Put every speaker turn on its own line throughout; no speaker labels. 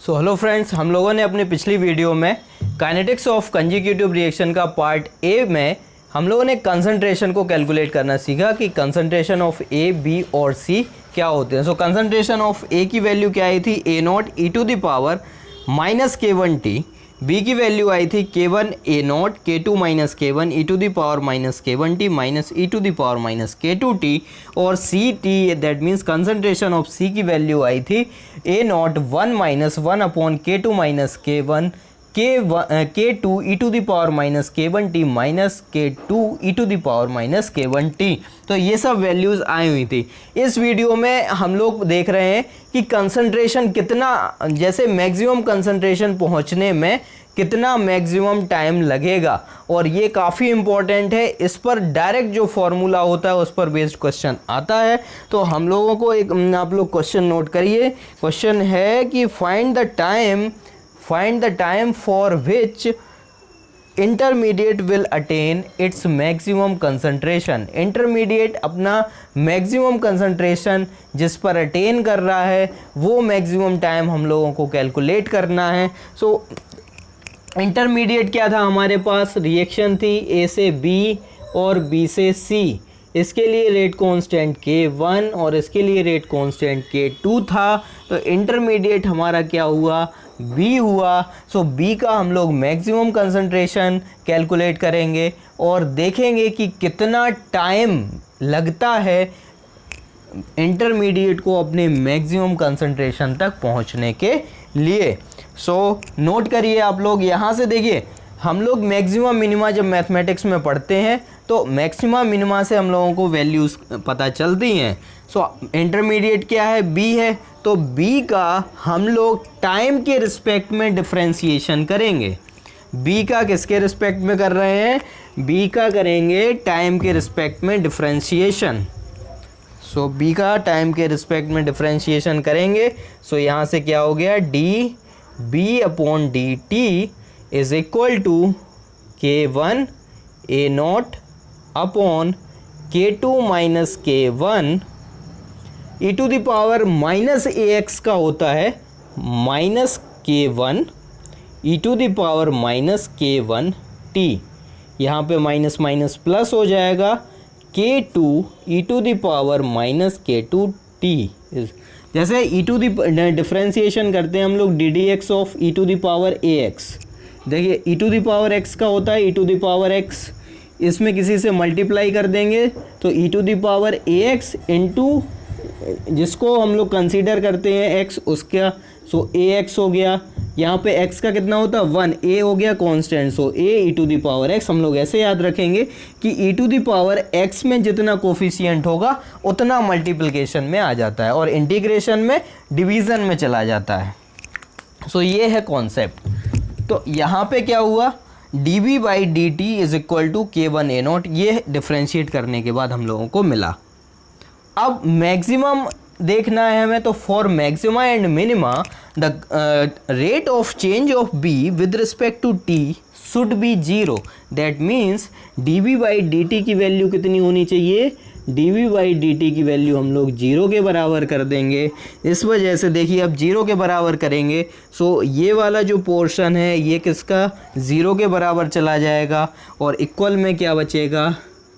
So hello friends, हम लोगों ने अपनी पिछली वीडियो में काइनेटिक्स ऑफ कंसेक्यूटिव रिएक्शन का पार्ट ए में हम लोगों ने कंसंट्रेशन को कैलकुलेट करना सीखा कि कंसंट्रेशन ऑफ ए, बी और सी क्या होते हैं। सो कंसंट्रेशन ऑफ ए की वैल्यू क्या आई थी, A naught e to the power minus K1 t. B की वैल्यू आई थी K1 A naught K2 minus K1 e to the power minus K1 t minus e to the power minus K2 t. और C t, that means concentration of C की value आई थी A naught 1 minus 1 upon K2 minus K1 K2 e to the power minus K1 t minus K2 e to the power minus K1 t. तो ये सब values आई हुई थी। इस video में हम लोग देख रहे हैं कि कंसंट्रेशन कितना, जैसे मैक्सिमम कंसंट्रेशन पहुंचने में कितना मैक्सिमम टाइम लगेगा, और ये काफ़ी इम्पॉर्टेंट है। इस पर डायरेक्ट जो फॉर्मूला होता है उस पर बेस्ड क्वेश्चन आता है। तो हम लोगों को एक, आप लोग क्वेश्चन नोट करिए। क्वेश्चन है कि find the time for which intermediate will attain its maximum concentration. Intermediate अपना मैक्सिमम कंसंट्रेशन जिस पर अटेन कर रहा है वो मैक्सिमम टाइम हम लोगों को कैलकुलेट करना है। सो इंटरमीडिएट क्या था हमारे पास, रिएक्शन थी ए से बी और बी से सी। इसके लिए रेट कांस्टेंट K1 और इसके लिए रेट कांस्टेंट K2 था। तो इंटरमीडिएट हमारा क्या हुआ, B हुआ। सो B का हम लोग मैक्सिमम कंसंट्रेशन कैलकुलेट करेंगे और देखेंगे कि कितना टाइम लगता है इंटरमीडिएट को अपने मैक्सिमम कंसंट्रेशन तक पहुंचने के लिए। सो नोट करिए आप लोग, यहाँ से देखिए हम लोग मैक्सिमम मिनिमा जब मैथमेटिक्स में पढ़ते हैं तो मैक्सिमा मिनिमा से हम लोगों को वैल्यूज़ पता चलती हैं। सो इंटरमीडिएट क्या है, बी है। तो बी का हम लोग टाइम के रिस्पेक्ट में डिफरेंशिएशन करेंगे। बी का किसके रिस्पेक्ट में कर रहे हैं, बी का करेंगे टाइम के रिस्पेक्ट में डिफरेंशिएशन। सो बी का टाइम के रिस्पेक्ट में डिफरेंशिएशन करेंगे। सो यहाँ से क्या हो गया, d b upon d t is equal to K1 A naught upon K2 minus K1 e to the power minus AX का होता है minus K1 e to the power minus K1 t. यहाँ पे माइनस माइनस प्लस हो जाएगा, K2 e to the power minus K2 t. जैसे ई to the differentiation करते हैं हम लोग D D X of e to the power AX। देखिए e to the power x का होता है e to the power x, इसमें किसी से मल्टीप्लाई कर देंगे तो e to the power AX into जिसको हम लोग कंसीडर करते हैं x उसका, सो AX हो गया। यहाँ पे x का कितना होता है 1, a हो गया constant, so a e to the power x। हम लोग ऐसे याद रखेंगे कि e to the power x में जितना कोफिशिएंट होगा उतना मल्टीप्लिकेशन में आ जाता है और इंटीग्रेशन में डिवीज़न में चला जाता है। सो ये है कॉन्सेप्ट। तो यहाँ पे क्या हुआ, dB by d t is equal to K1 A naught. ये डिफ्रेंशिएट करने के बाद हम लोगों को मिला। अब मैक्सिमम देखना है हमें, तो for maxima and minima the rate of change of B with respect to T should be 0। That means dB by d t की वैल्यू कितनी होनी चाहिए, dB बाई डी टी की वैल्यू हम लोग 0 के बराबर कर देंगे। इस वजह से देखिए अब 0 के बराबर करेंगे, सो ये वाला जो पोर्शन है ये किसका 0 के बराबर चला जाएगा और इक्वल में क्या बचेगा,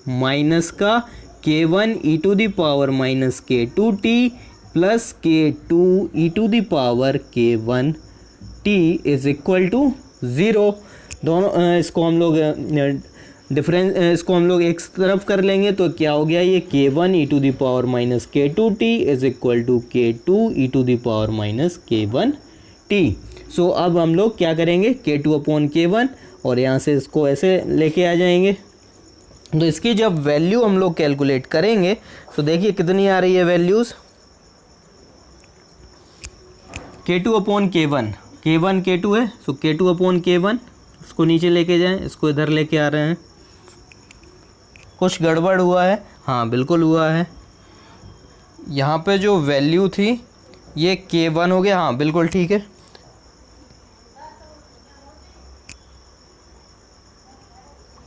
माइनस का K1 e to the power minus K2 t plus K2 e to the power K1 t is equal to 0। दोनों इसको हम लोग इसको हम लोग एक तरफ कर लेंगे तो क्या हो गया, ये K1 e to the power minus K2 t is equal to K2 e to the power minus K1 t. So अब हम लोग क्या करेंगे, K2 अपॉन K1 और यहाँ से इसको ऐसे लेके आ जाएंगे। तो इसकी जब वैल्यू हम लोग कैलकुलेट करेंगे तो देखिए कितनी आ रही है values, K2 upon K1, K1 K2 है, सो K2 अपॉन K1, इसको नीचे लेके जाएं, इसको इधर लेके आ रहे हैं। कुछ गड़बड़ हुआ है, हाँ बिल्कुल हुआ है। यहाँ पे जो वैल्यू थी ये K1 हो गया, हाँ बिल्कुल ठीक है।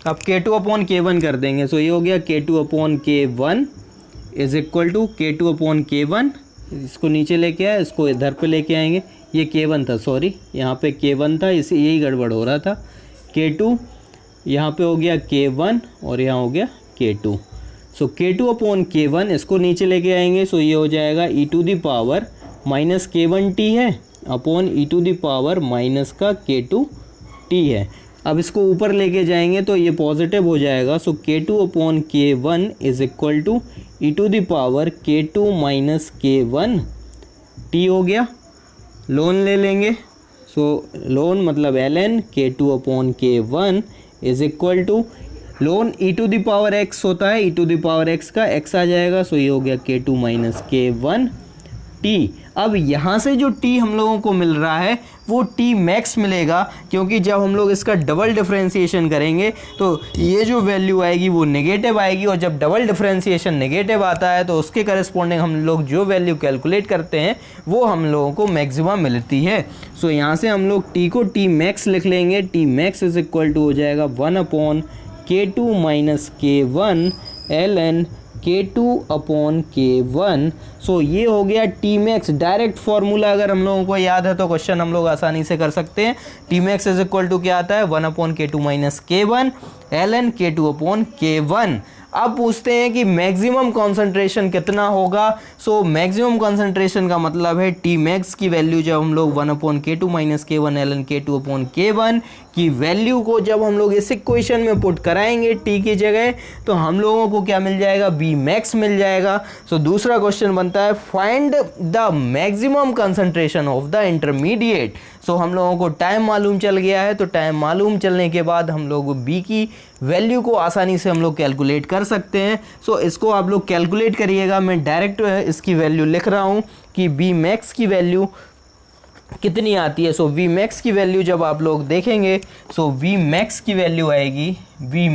अब K2 अपॉन K1 कर देंगे, सो ये हो गया K2 upon K1 is equal to K2 upon K1। इसको नीचे लेके आए, इसको इधर पे लेके आएंगे, ये K1 था, सॉरी यहाँ पे K1 था, इसे यही गड़बड़ हो रहा था। K2 यहाँ पे हो गया K1 और यहाँ हो गया K2। सो K2 अपॉन K1 इसको नीचे लेके आएंगे, सो ये हो जाएगा e to the power minus K1t है upon e to the power minus का K2t है। अब इसको ऊपर लेके जाएंगे तो ये पॉजिटिव हो जाएगा। So K2 upon K1 is equal to e to the power K2 minus K1t हो गया। लोन ले लेंगे, सो लोन मतलब ln K2 upon K1 is equal to लोन e to the power x होता है, e to the power x का x आ जाएगा। सो ये हो गया K2 माइनस K1t। अब यहाँ से जो t हम लोगों को मिल रहा है वो t मैक्स मिलेगा, क्योंकि जब हम लोग इसका डबल डिफरेंशिएशन करेंगे तो ये जो वैल्यू आएगी वो नेगेटिव आएगी, और जब डबल डिफरेंशिएशन नेगेटिव आता है तो उसके करस्पॉन्डिंग हम लोग जो वैल्यू कैलकुलेट करते हैं वो हम लोगों को मैक्सिमम मिलती है। सो यहाँ से हम लोग t को t मैक्स लिख लेंगे। t max is equal to हो जाएगा 1 upon K2 minus K1 ln K2 upon K1। So ये हो गया टी मैक्स। डायरेक्ट फार्मूला अगर हम लोगों को याद है तो क्वेश्चन हम लोग आसानी से कर सकते हैं। T max is equal to क्या आता है 1 upon K2 minus K1 ln K2 upon K1। अब पूछते हैं कि मैक्सिमम कॉन्सेंट्रेशन कितना होगा। सो मैक्सिमम कॉन्सेंट्रेशन का मतलब है टी मैक्स की वैल्यू जब हम लोग 1 upon K2 minus K1 ln K2 upon K1 की वैल्यू को जब हम लोग इस इक्वेशन में पुट कराएंगे टी की जगह तो हम लोगों को क्या मिल जाएगा, बी मैक्स मिल जाएगा। सो दूसरा क्वेश्चन बनता है find the maximum concentration of the intermediate. So हम लोगों को टाइम मालूम चल गया है, तो टाइम मालूम चलने के बाद हम लोग बी की वैल्यू को आसानी से हम लोग कैलकुलेट कर सकते हैं। सो इसको आप लोग कैलकुलेट करिएगा। मैं डायरेक्ट इसकी वैल्यू लिख रहा हूँ कि बी मैक्स की वैल्यू कितनी आती है। सो वी मैक्स की वैल्यू जब आप लोग देखेंगे, सो वी मैक्स की वैल्यू आएगी वी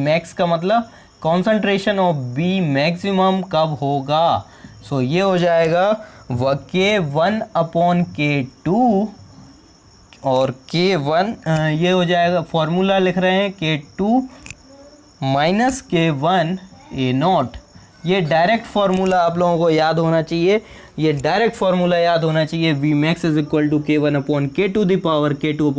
मैक्स का मतलब कॉन्सेंट्रेशन ऑफ बी मैक्सिमम कब होगा। सो ये हो जाएगा K1 अपॉन K2 और K1 ये हो जाएगा, फॉर्मूला लिख रहे हैं K2 माइनस K1 A0। ये डायरेक्ट फार्मूला आप लोगों को याद होना चाहिए, ये डायरेक्ट फार्मूला याद होना चाहिए। V max is equal to K1 upon K2 the power K2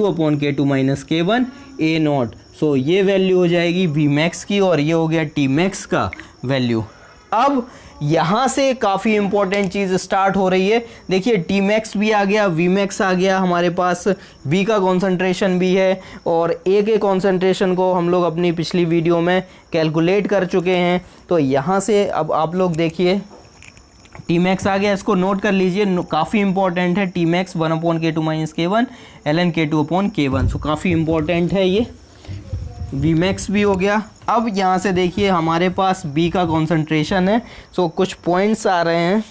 upon K2 minus K1 A0। So ये वैल्यू हो जाएगी वी मैक्स की, और ये हो गया टी मैक्स का वैल्यू। अब यहाँ से काफ़ी इंपॉर्टेंट चीज़ स्टार्ट हो रही है। देखिए टी मैक्स भी आ गया, वी मैक्स आ गया, हमारे पास बी का कॉन्सेंट्रेशन भी है, और ए के कॉन्सेंट्रेशन को हम लोग अपनी पिछली वीडियो में कैलकुलेट कर चुके हैं। तो यहाँ से अब आप लोग देखिए टी मैक्स आ गया, इसको नोट कर लीजिए, काफ़ी इंपॉर्टेंट है। T max 1 upon K2 minus K1 ln K2 upon K1। सो काफ़ी इंपॉर्टेंट है ये। वी मैक्स भी हो गया। अब यहाँ से देखिए हमारे पास बी का कॉन्सेंट्रेशन है। सो कुछ पॉइंट्स आ रहे हैं,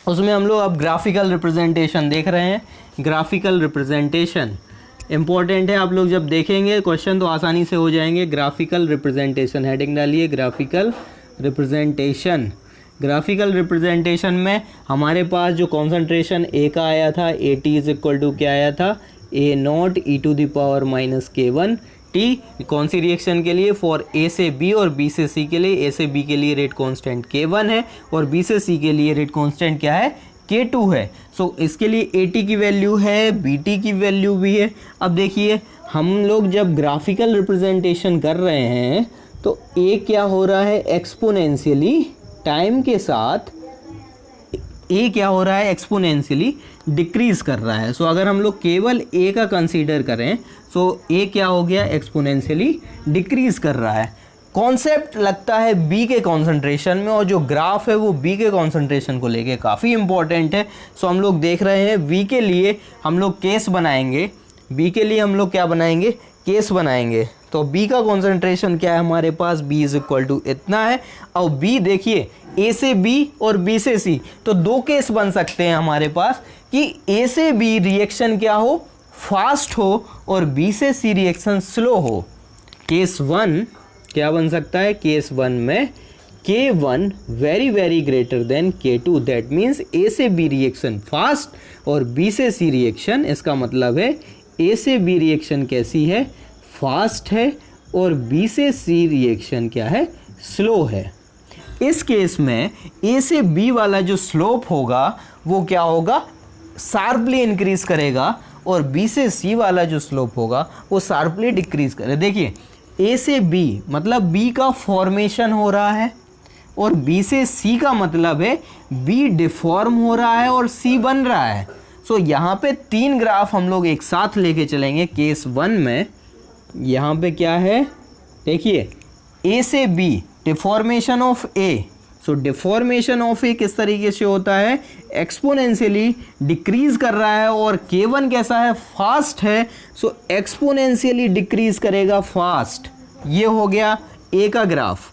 उसमें हम लोग अब ग्राफिकल रिप्रेजेंटेशन देख रहे हैं। ग्राफिकल रिप्रेजेंटेशन इंपॉर्टेंट है, आप लोग जब देखेंगे क्वेश्चन तो आसानी से हो जाएंगे। ग्राफिकल रिप्रेजेंटेशन हेडिंग डालिए, ग्राफिकल रिप्रेजेंटेशन। ग्राफिकल रिप्रेजेंटेशन में हमारे पास जो कॉन्सेंट्रेशन ए का आया था, a t is equal to क्या आया था, A0 e to the power minus K1 t. कौन सी रिएक्शन के लिए, फॉर ए से बी और बी से सी के लिए। ए से बी के लिए रेट कांस्टेंट K1 है और बी से सी के लिए रेट कांस्टेंट क्या है, K2 है। सो इसके लिए AT की वैल्यू है, BT की वैल्यू भी है। अब देखिए हम लोग जब ग्राफिकल रिप्रेजेंटेशन कर रहे हैं तो A क्या हो रहा है, एक्सपोनेंशियली टाइम के साथ A क्या हो रहा है, एक्सपोनेंशियली डिक्रीज कर रहा है। सो अगर हम लोग केवल A का कंसीडर करें सो A क्या हो गया, एक्सपोनेंशियली डिक्रीज कर रहा है। कॉन्सेप्ट लगता है B के कॉन्सेंट्रेशन में, और जो ग्राफ है वो B के कॉन्सेंट्रेशन को लेके काफ़ी इंपॉर्टेंट है। सो हम लोग देख रहे हैं B के लिए हम लोग केस बनाएंगे, B के लिए हम लोग क्या बनाएंगे, केस बनाएंगे। तो B का कॉन्सेंट्रेशन क्या है हमारे पास, B इज इक्वल टू इतना है। और B देखिए A से B और B से C, तो दो केस बन सकते हैं हमारे पास कि A से B रिएक्शन क्या हो, फास्ट हो, और B से C रिएक्शन स्लो हो। केस 1 क्या बन सकता है, केस 1 में K1 very very greater than K2, that means A से B रिएक्शन फास्ट और B से C रिएक्शन, इसका मतलब है A से B रिएक्शन कैसी है, फास्ट है, और B से C रिएक्शन क्या है, स्लो है। इस केस में ए से बी वाला जो स्लोप होगा वो क्या होगा, शार्पली इंक्रीज करेगा, और बी से सी वाला जो स्लोप होगा वो शार्पली डिक्रीज करेगा। देखिए ए से बी मतलब बी का फॉर्मेशन हो रहा है, और बी से सी का मतलब है बी डिफॉर्म हो रहा है और सी बन रहा है। सो यहाँ पे 3 ग्राफ हम लोग एक साथ लेके चलेंगे। केस 1 में यहाँ पे क्या है, देखिए ए से B deformation of A. So deformation of A किस तरीके से होता है, एक्सपोनेंशियली डिक्रीज कर रहा है, और K1 कैसा है, फास्ट है। सो एक्सपोनेंशियली डिक्रीज करेगा फास्ट। ये हो गया ए का ग्राफ।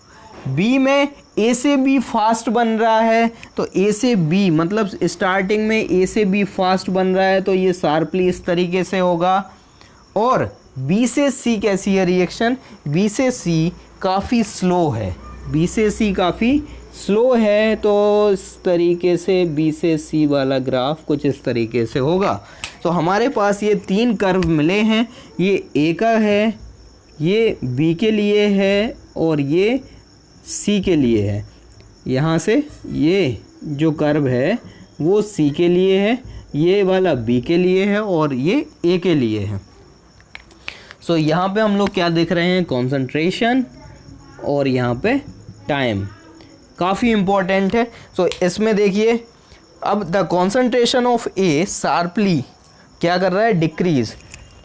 बी में ए से बी फास्ट बन रहा है, तो ए से बी मतलब स्टार्टिंग में ए से बी फास्ट बन रहा है, तो ये शार्पली इस तरीके से होगा। और बी से सी कैसी है रिएक्शन, बी से सी काफ़ी स्लो है, बी से सी काफ़ी स्लो है, तो इस तरीके से बी से सी वाला ग्राफ कुछ इस तरीके से होगा। तो हमारे पास ये 3 कर्व मिले हैं, ये ए का है, ये बी के लिए है, और ये सी के लिए है। यहाँ से ये जो कर्व है वो सी के लिए है, ये वाला बी के लिए है, और ये ए के लिए है। सो यहाँ पे हम लोग क्या देख रहे हैं, कॉन्सेंट्रेशन, और यहाँ पे टाइम काफ़ी इम्पोर्टेंट है। सो इसमें देखिए अब the concentration of A sharply क्या कर रहा है, डिक्रीज।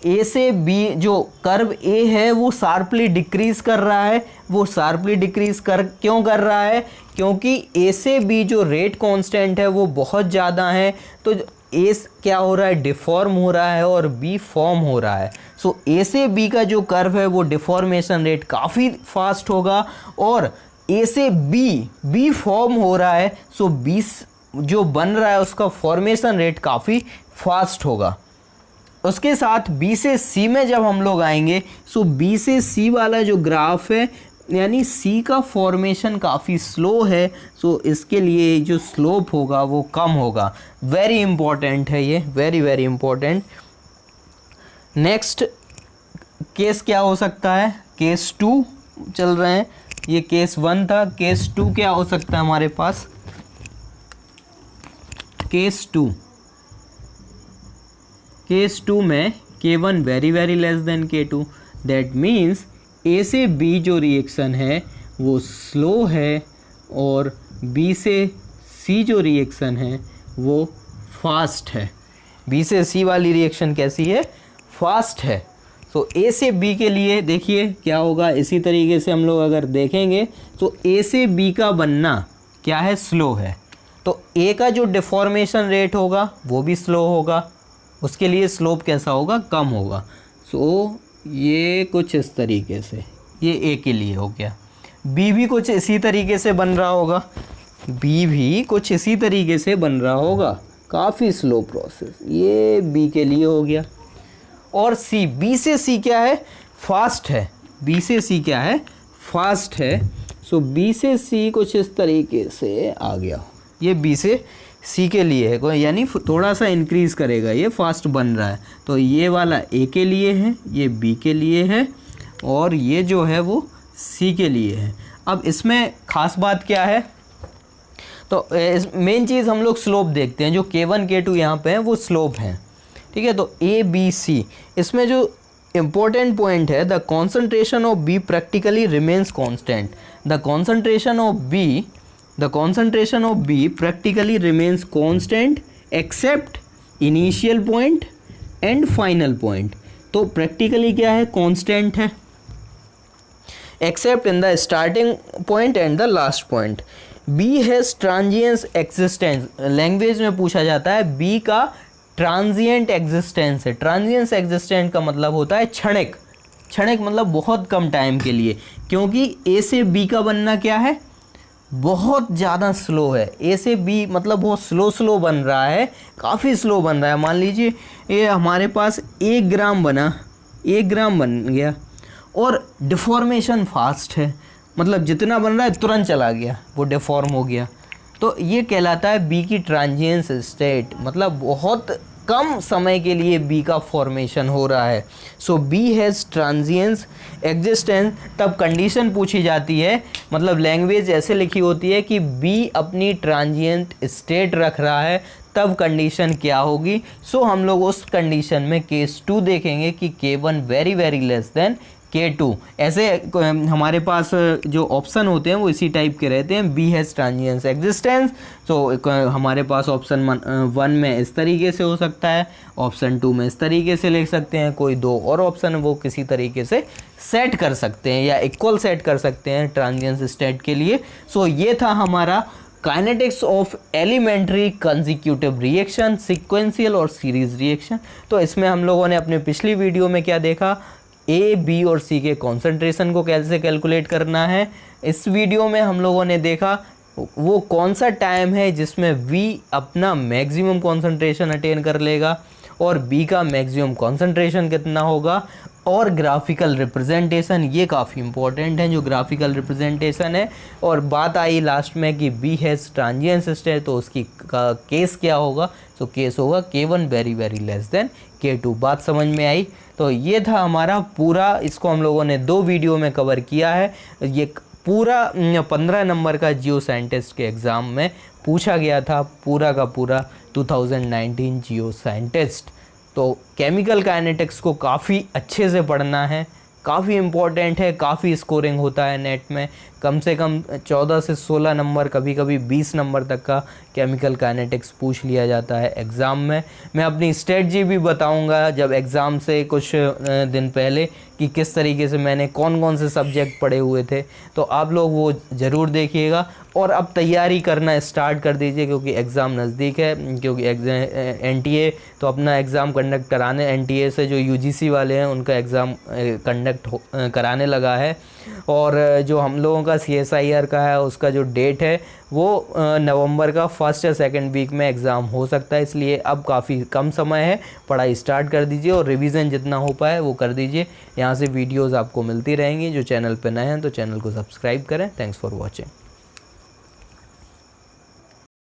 ए से बी जो कर्व ए है वो शार्पली डिक्रीज कर रहा है। वो शार्पली डिक्रीज क्यों कर रहा है, क्योंकि ए से बी जो रेट कांस्टेंट है वो बहुत ज़्यादा है, तो ए क्या हो रहा है, डिफॉर्म हो रहा है, और बी फॉर्म हो रहा है। सो ए से बी का जो कर्व है वो डिफॉर्मेशन रेट काफ़ी फास्ट होगा, और ए से बी फॉर्म हो रहा है, सो बी जो बन रहा है उसका फॉर्मेशन रेट काफ़ी फास्ट होगा। उसके साथ बी से सी में जब हम लोग आएंगे, सो बी से सी वाला जो ग्राफ है, यानी सी का फॉर्मेशन काफ़ी स्लो है, सो इसके लिए जो स्लोप होगा वो कम होगा। वेरी इंपॉर्टेंट है ये, very very important. Next case क्या हो सकता है, केस 2 चल रहे हैं, ये केस 1 था। केस 2 क्या हो सकता है हमारे पास, केस 2 में K1 very very less than K2, that means A से बी जो रिएक्शन है वो स्लो है, और बी से सी जो रिएक्शन है वो फास्ट है। बी से सी वाली रिएक्शन कैसी है, फास्ट है। सो ए से बी के लिए देखिए क्या होगा, इसी तरीके से हम लोग अगर देखेंगे तो ए से बी का बनना क्या है, स्लो है, तो ए का जो डिफॉर्मेशन रेट होगा वो भी स्लो होगा, उसके लिए स्लोप कैसा होगा, कम होगा। सो ये कुछ इस तरीके से, ये ए के लिए हो गया। बी भी कुछ इसी तरीके से बन रहा होगा, बी भी कुछ इसी तरीके से बन रहा होगा, काफ़ी स्लो प्रोसेस, ये बी के लिए हो गया। और सी, बी से सी क्या है, फास्ट है, बी से सी क्या है, फास्ट है। सो बी से सी कुछ इस तरीके से आ गया, ये बी से सी के लिए है, यानी थोड़ा सा इंक्रीज़ करेगा, ये फास्ट बन रहा है। तो ये वाला ए के लिए है, ये बी के लिए है, और ये जो है वो सी के लिए है। अब इसमें ख़ास बात क्या है, तो मेन चीज़ हम लोग स्लोप देखते हैं, जो K1 K2 यहाँ पे है वो स्लोप है, ठीक है। तो ए बी सी, इसमें जो इम्पोर्टेंट पॉइंट है, the concentration of b practically remains constant. The concentration of b practically remains constant except initial point and final point। तो प्रैक्टिकली क्या है, कांस्टेंट है, except in the starting point and the last point। B has transient existence, language में पूछा जाता है B का transient existence है। ट्रांजिएंट एग्जिस्टेंस का मतलब होता है क्षणिक, क्षणिक मतलब बहुत कम टाइम के लिए, क्योंकि ए से बी का बनना क्या है, बहुत ज़्यादा स्लो है। ए से बी मतलब बहुत स्लो बन रहा है, काफ़ी स्लो बन रहा है। मान लीजिए ये हमारे पास 1 ग्राम बना, 1 ग्राम बन गया, और डिफॉर्मेशन फास्ट है, मतलब जितना बन रहा है तुरंत चला गया, वो डिफॉर्म हो गया। तो ये कहलाता है बी की ट्रांजिएंट स्टेट, मतलब बहुत कम समय के लिए बी का फॉर्मेशन हो रहा है। सो बी हैज़ ट्रांजिएंस एग्जिस्टेंस, तब कंडीशन पूछी जाती है, मतलब लैंग्वेज ऐसे लिखी होती है कि बी अपनी ट्रांजिएंट स्टेट रख रहा है, तब कंडीशन क्या होगी। सो हम लोग उस कंडीशन में केस 2 देखेंगे कि K1 very very less than K2। ऐसे हमारे पास जो ऑप्शन होते हैं वो इसी टाइप के रहते हैं। बी हैज़ ट्रांजिएंस एग्जिस्टेंस, तो हमारे पास ऑप्शन 1 में इस तरीके से हो सकता है, ऑप्शन 2 में इस तरीके से लिख सकते हैं, कोई 2 और ऑप्शन वो किसी तरीके से सेट कर सकते हैं या इक्वल सेट कर सकते हैं ट्रांजिएंस स्टेट के लिए। सो ये था हमारा kinetics of elementary consecutive reaction, sequential और सीरीज रिएक्शन। तो इसमें हम लोगों ने अपने पिछली वीडियो में क्या देखा, ए, बी और सी के कॉन्सेंट्रेशन को कैसे कैलकुलेट करना है। इस वीडियो में हम लोगों ने देखा वो कौन सा टाइम है जिसमें वी अपना मैक्सिमम कॉन्सेंट्रेशन अटेन कर लेगा और बी का मैक्सिमम कॉन्सेंट्रेशन कितना होगा, और ग्राफिकल रिप्रेजेंटेशन, ये काफ़ी इंपॉर्टेंट है जो ग्राफिकल रिप्रेजेंटेशन है। और बात आई लास्ट में कि बी हैज़ ट्रांजिएंस स्टेट, तो उसकी का केस क्या होगा, तो केस होगा K1 very very less than K2। बात समझ में आई। तो ये था हमारा पूरा, इसको हम लोगों ने 2 वीडियो में कवर किया है। ये पूरा 15 नंबर का जियो साइंटिस्ट के एग्ज़ाम में पूछा गया था, पूरा का पूरा 2019 जियो साइंटिस्ट। तो केमिकल काइनेटिक्स को काफ़ी अच्छे से पढ़ना है, काफ़ी इम्पोर्टेंट है, काफ़ी स्कोरिंग होता है नेट में, कम से कम 14 से 16 नंबर, कभी कभी 20 नंबर तक का केमिकल काइनेटिक्स पूछ लिया जाता है एग्ज़ाम में। मैं अपनी स्ट्रेटजी भी बताऊंगा जब एग्ज़ाम से कुछ दिन पहले कि किस तरीके से मैंने कौन कौन से सब्जेक्ट पढ़े हुए थे, तो आप लोग वो ज़रूर देखिएगा। और अब तैयारी करना स्टार्ट कर दीजिए क्योंकि एग्ज़ाम नज़दीक है, क्योंकि NTA तो अपना एग्ज़ाम कंडक्ट कराने, NTA से जो UGC वाले हैं उनका एग्ज़ाम कंडक्ट कराने लगा है। और जो हम लोगों का CSIR का है उसका जो डेट है वो नवंबर का 1st या 2nd वीक में एग्ज़ाम हो सकता है, इसलिए अब काफ़ी कम समय है, पढ़ाई स्टार्ट कर दीजिए और रिवीजन जितना हो पाए वो कर दीजिए। यहाँ से वीडियोस आपको मिलती रहेंगी। जो चैनल पे नए हैं तो चैनल को सब्सक्राइब करें। Thanks for watching.